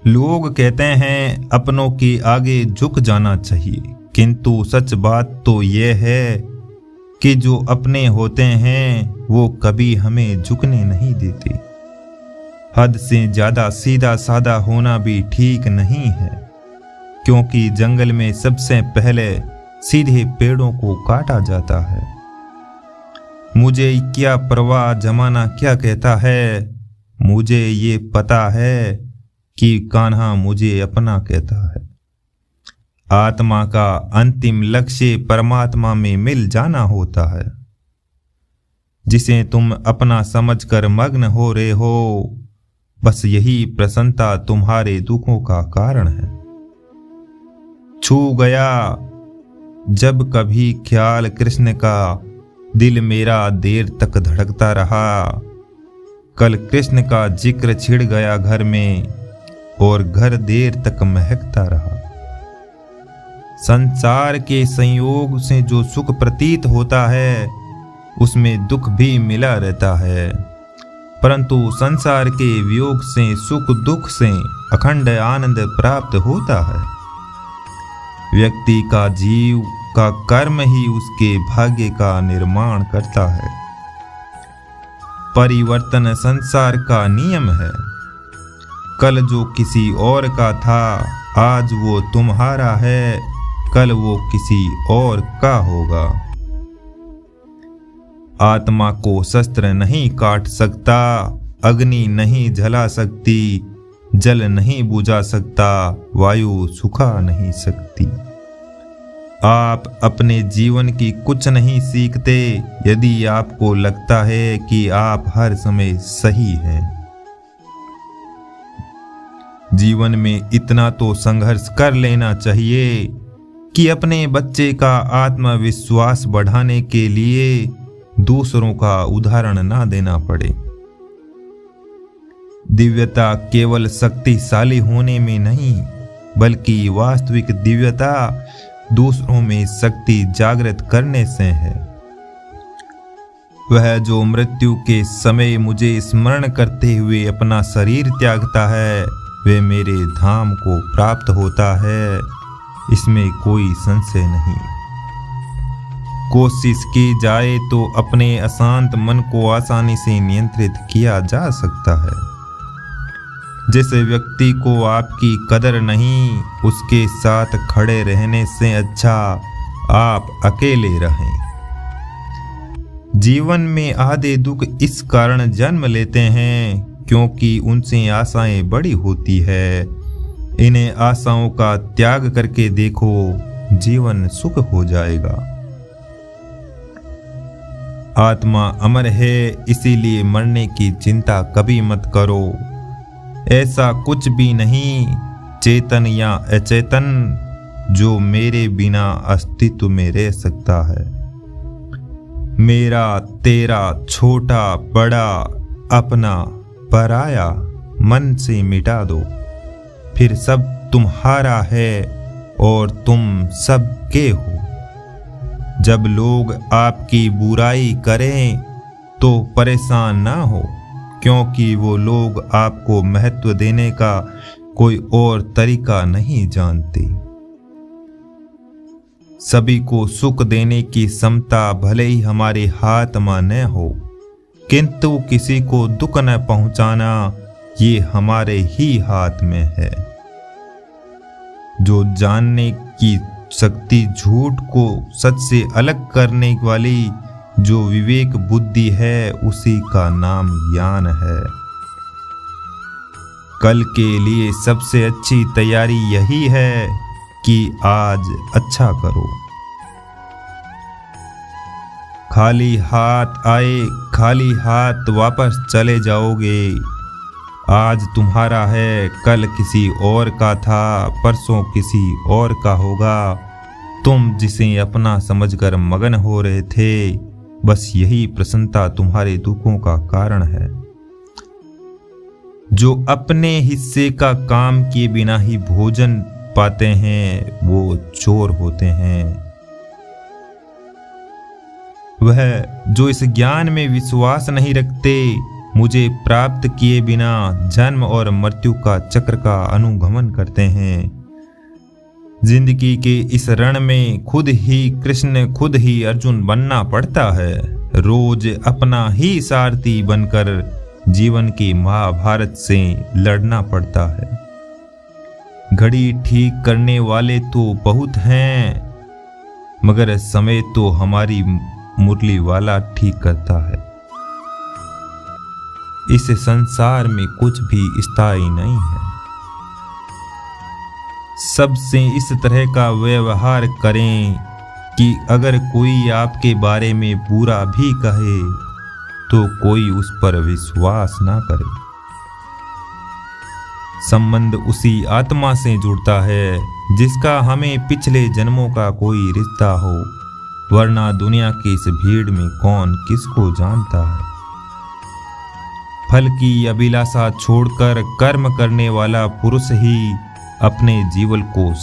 लोग कहते हैं अपनों के आगे झुक जाना चाहिए, किंतु सच बात तो यह है कि जो अपने होते हैं वो कभी हमें झुकने नहीं देते। हद से ज्यादा सीधा साधा होना भी ठीक नहीं है, क्योंकि जंगल में सबसे पहले सीधे पेड़ों को काटा जाता है। मुझे क्या परवाह जमाना क्या कहता है, मुझे ये पता है कि कान्हा मुझे अपना कहता है। आत्मा का अंतिम लक्ष्य परमात्मा में मिल जाना होता है, जिसे तुम अपना समझकर मग्न हो रहे हो। बस यही प्रसन्नता तुम्हारे दुखों का कारण है। छू गया जब कभी ख्याल कृष्ण का, दिल मेरा देर तक धड़कता रहा। कल कृष्ण का जिक्र छिड़ गया घर में, और घर देर तक महकता रहा। संसार के संयोग से जो सुख प्रतीत होता है उसमें दुख भी मिला रहता है, परंतु संसार के वियोग से सुख दुख से अखंड आनंद प्राप्त होता है। व्यक्ति का जीव का कर्म ही उसके भाग्य का निर्माण करता है। परिवर्तन संसार का नियम है। कल जो किसी और का था, आज वो तुम्हारा है, कल वो किसी और का होगा। आत्मा को शस्त्र नहीं काट सकता, अग्नि नहीं जला सकती, जल नहीं बुझा सकता, वायु सुखा नहीं सकती। आप अपने जीवन की कुछ नहीं सीखते यदि आपको लगता है कि आप हर समय सही हैं। जीवन में इतना तो संघर्ष कर लेना चाहिए कि अपने बच्चे का आत्मविश्वास बढ़ाने के लिए दूसरों का उदाहरण ना देना पड़े। दिव्यता केवल शक्तिशाली होने में नहीं, बल्कि वास्तविक दिव्यता दूसरों में शक्ति जागृत करने से है। वह जो मृत्यु के समय मुझे स्मरण करते हुए अपना शरीर त्यागता है, वे मेरे धाम को प्राप्त होता है, इसमें कोई संशय नहीं। कोशिश की जाए तो अपने अशांत मन को आसानी से नियंत्रित किया जा सकता है। जिस व्यक्ति को आपकी कदर नहीं, उसके साथ खड़े रहने से अच्छा आप अकेले रहें। जीवन में आधे दुख इस कारण जन्म लेते हैं क्योंकि उनसे आशाएं बड़ी होती है। इन्हें आशाओं का त्याग करके देखो, जीवन सुख हो जाएगा। आत्मा अमर है, इसीलिए मरने की चिंता कभी मत करो। ऐसा कुछ भी नहीं, चेतन या अचेतन, जो मेरे बिना अस्तित्व में रह सकता है। मेरा तेरा, छोटा बड़ा, अपना पराया मन से मिटा दो, फिर सब तुम्हारा है और तुम सबके हो। जब लोग आपकी बुराई करें तो परेशान ना हो, क्योंकि वो लोग आपको महत्व देने का कोई और तरीका नहीं जानते। सभी को सुख देने की क्षमता भले ही हमारे हाथ में न हो, किंतु किसी को दुख न पहुंचाना ये हमारे ही हाथ में है। जो जानने की शक्ति, झूठ को सच से अलग करने वाली जो विवेक बुद्धि है, उसी का नाम ज्ञान है। कल के लिए सबसे अच्छी तैयारी यही है कि आज अच्छा करो। खाली हाथ आए, खाली हाथ वापस चले जाओगे। आज तुम्हारा है, कल किसी और का था, परसों किसी और का होगा। तुम जिसे अपना समझकर मगन हो रहे थे, बस यही प्रसन्नता तुम्हारे दुखों का कारण है। जो अपने हिस्से का काम किए बिना ही भोजन पाते हैं, वो चोर होते हैं। वह जो इस ज्ञान में विश्वास नहीं रखते मुझे प्राप्त किए बिना जन्म और मृत्यु का चक्र का अनुगमन करते हैं। जिंदगी के इस रण में खुद ही कृष्ण खुद ही अर्जुन बनना पड़ता है। रोज अपना ही सारथी बनकर जीवन की महाभारत से लड़ना पड़ता है। घड़ी ठीक करने वाले तो बहुत हैं, मगर समय तो हमारी मुरली वाला ठीक करता है। इस संसार में कुछ भी स्थायी नहीं है। सबसे इस तरह का व्यवहार करें कि अगर कोई आपके बारे में बुरा भी कहे तो कोई उस पर विश्वास ना करे। संबंध उसी आत्मा से जुड़ता है जिसका हमें पिछले जन्मों का कोई रिश्ता हो, वरना दुनिया की इस भीड़ में कौन किसको जानता है। फल की अभिलाषा छोड़कर कर्म करने वाला पुरुष ही अपने जीवन को